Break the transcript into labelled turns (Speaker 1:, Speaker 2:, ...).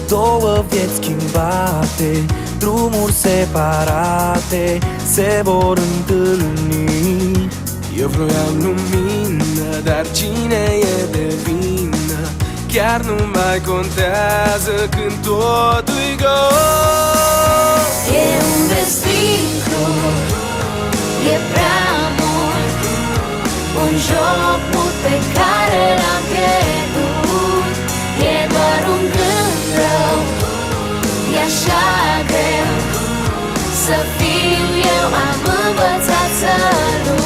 Speaker 1: două vieți schimbate, drumuri separate se vor întâlni. Eu vroiam lumină, dar cine e de vină? Chiar nu mai contează când totul-i gol.
Speaker 2: E un destin crud, e prea mult, un joc mult pe care l-am pierdut. E doar un gând rău, e așa greu să fiu eu, am învățat să nu.